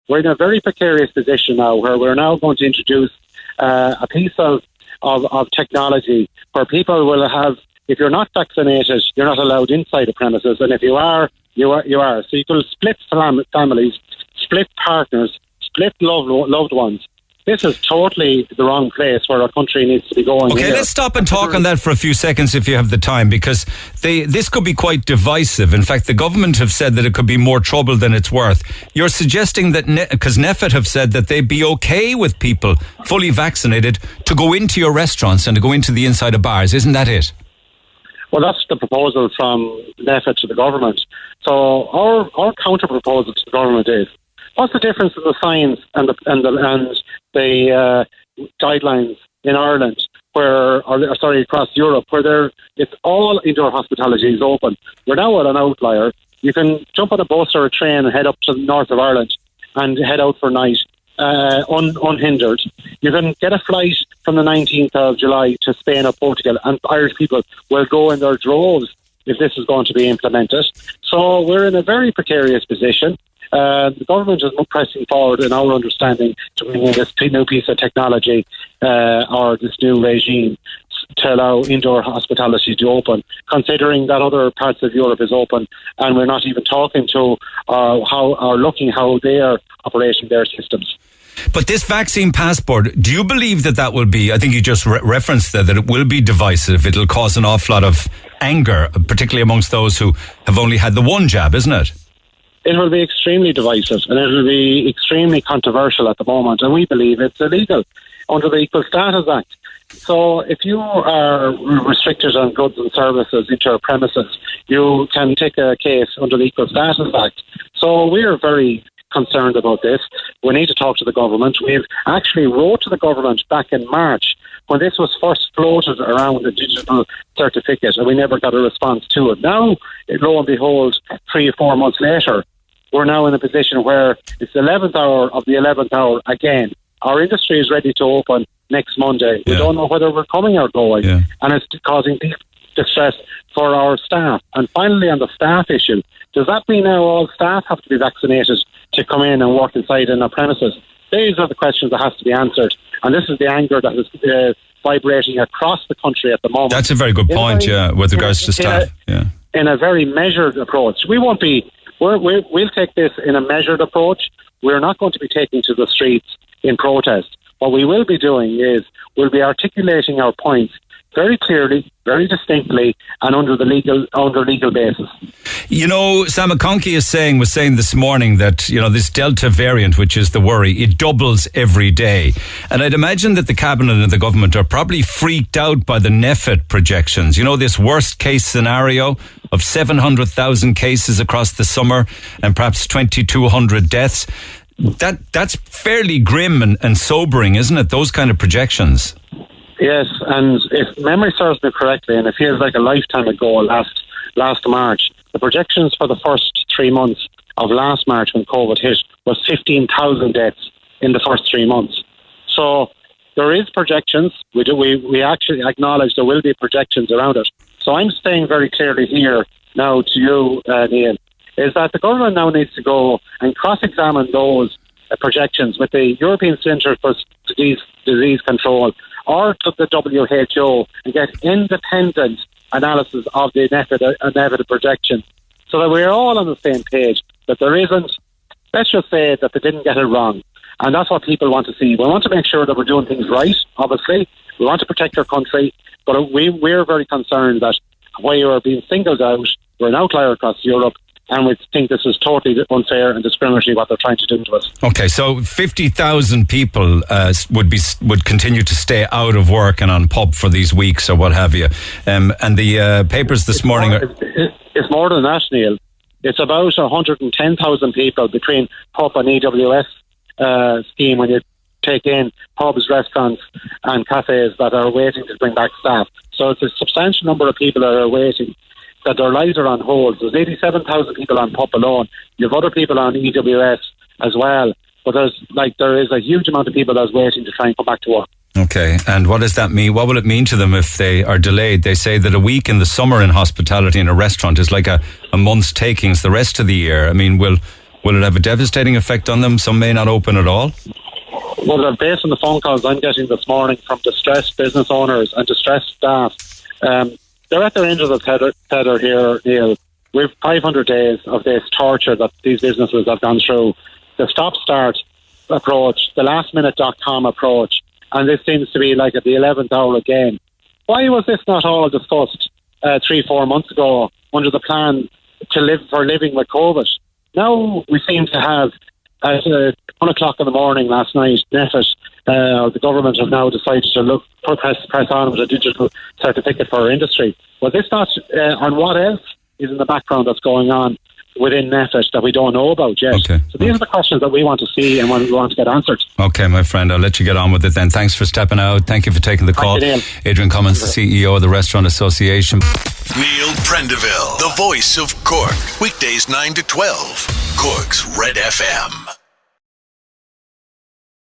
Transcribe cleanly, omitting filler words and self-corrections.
we're in a very precarious position now where we're now going to introduce a piece of technology where people will have, if you're not vaccinated, you're not allowed inside the premises, and if you are, you are. So you can split families, split partners, split loved ones. This is totally the wrong place where our country needs to be going. Okay, let's stop and talk on that for a few seconds if you have the time, because this could be quite divisive. In fact, the government have said that it could be more trouble than it's worth. You're suggesting that, because NPHET have said that they'd be okay with people fully vaccinated to go into your restaurants and to go into the inside of bars. Isn't that it? Well, that's the proposal from NPHET to the government. So our counter proposal to the government is, what's the difference in the science and the guidelines in Ireland, across Europe, where it's all indoor hospitality is open. We're now at an outlier. You can jump on a bus or a train and head up to the north of Ireland and head out for night unhindered. You can get a flight from the 19th of July to Spain or Portugal, and Irish people will go in their droves if this is going to be implemented. So we're in a very precarious position. The government is pressing forward, in our understanding, to bring in this new piece of technology or this new regime to allow indoor hospitality to open, considering that other parts of Europe is open, and we're not even talking to looking how they are operating their systems. But this vaccine passport, do you believe that will be, I think you just referenced that it will be divisive, it'll cause an awful lot of anger, particularly amongst those who have only had the one jab, isn't it? It will be extremely divisive and it will be extremely controversial at the moment, and we believe it's illegal under the Equal Status Act. So if you are restricted on goods and services into your premises, you can take a case under the Equal Status Act. So we are very concerned about this. We need to talk to the government. We've actually wrote to the government back in March when this was first floated around the digital certificate, and we never got a response to it. Now, lo and behold, 3 or 4 months later, we're now in a position where it's the 11th hour of the 11th hour again. Our industry is ready to open next Monday. We don't know whether we're coming or going, and it's causing deep distress for our staff. And finally, on the staff issue, does that mean now all staff have to be vaccinated to come in and work inside in our premises? These are the questions that has to be answered, and this is the anger that is vibrating across the country at the moment. That's a very good point, with regards to staff. In a very measured approach. We'll take this in a measured approach. We're not going to be taking to the streets in protest. What we will be doing is we'll be articulating our points very clearly, very distinctly, and under legal basis. You know, Sam McConkey was saying this morning that, you know, this Delta variant, which is the worry, it doubles every day. And I'd imagine that the Cabinet and the government are probably freaked out by the NPHET projections. You know, this worst case scenario of 700,000 cases across the summer and perhaps 2,200 deaths. That's fairly grim and sobering, isn't it? Those kind of projections. Yes, and if memory serves me correctly, and it feels like a lifetime ago, last March, the projections for the first 3 months of last March when COVID hit was 15,000 deaths in the first 3 months. So there is projections. We actually acknowledge there will be projections around it. So I'm saying very clearly here now to you, Neil, is that the government now needs to go and cross-examine those projections with the European Centre for Disease Control or to the WHO and get independent analysis of the NPHET projection so that we're all on the same page, that there isn't, let's just say that they didn't get it wrong. And that's what people want to see. We want to make sure that we're doing things right, obviously. We want to protect our country, but we're very concerned that while you're being singled out, we're an outlier across Europe, and we think this is totally unfair and discriminatory what they're trying to do to us. Okay, so 50,000 people would continue to stay out of work and on pub for these weeks or what have you. And the papers this morning... It's more than that, Neil. It's about 110,000 people between pub and EWS scheme when you take in pubs, restaurants and cafes that are waiting to bring back staff. So it's a substantial number of people that are waiting, that their lives are on hold. There's 87,000 people on PUP alone. You have other people on EWS as well. But there is a huge amount of people that's waiting to try and come back to work. Okay, and what does that mean? What will it mean to them if they are delayed? They say that a week in the summer in hospitality in a restaurant is like a month's takings the rest of the year. I mean, will Will it have a devastating effect on them? Some may not open at all. Well, based on the phone calls I'm getting this morning from distressed business owners and distressed staff, they're at their end of the tether here, Neil. We've 500 days of this torture that these businesses have gone through. The stop-start approach, the lastminute.com approach, and this seems to be like at the 11th hour again. Why was this not all discussed 3-4 months ago under the plan to live for living with COVID? Now we seem to have, at 1 o'clock in the morning last night, NEFIT, the government have now decided to press on with a digital certificate for our industry. Was this not, and what else is in the background that's going on within NEFIT that we don't know about yet? Okay. So these are the questions that we want to see and we want to get answered. Okay, my friend, I'll let you get on with it then. Thanks for stepping out. Thank you for taking the call. Adrian Cummins, the CEO of the Restaurant Association. Neil Prendeville, the voice of Cork. Weekdays 9 to 12. Cork's Red FM.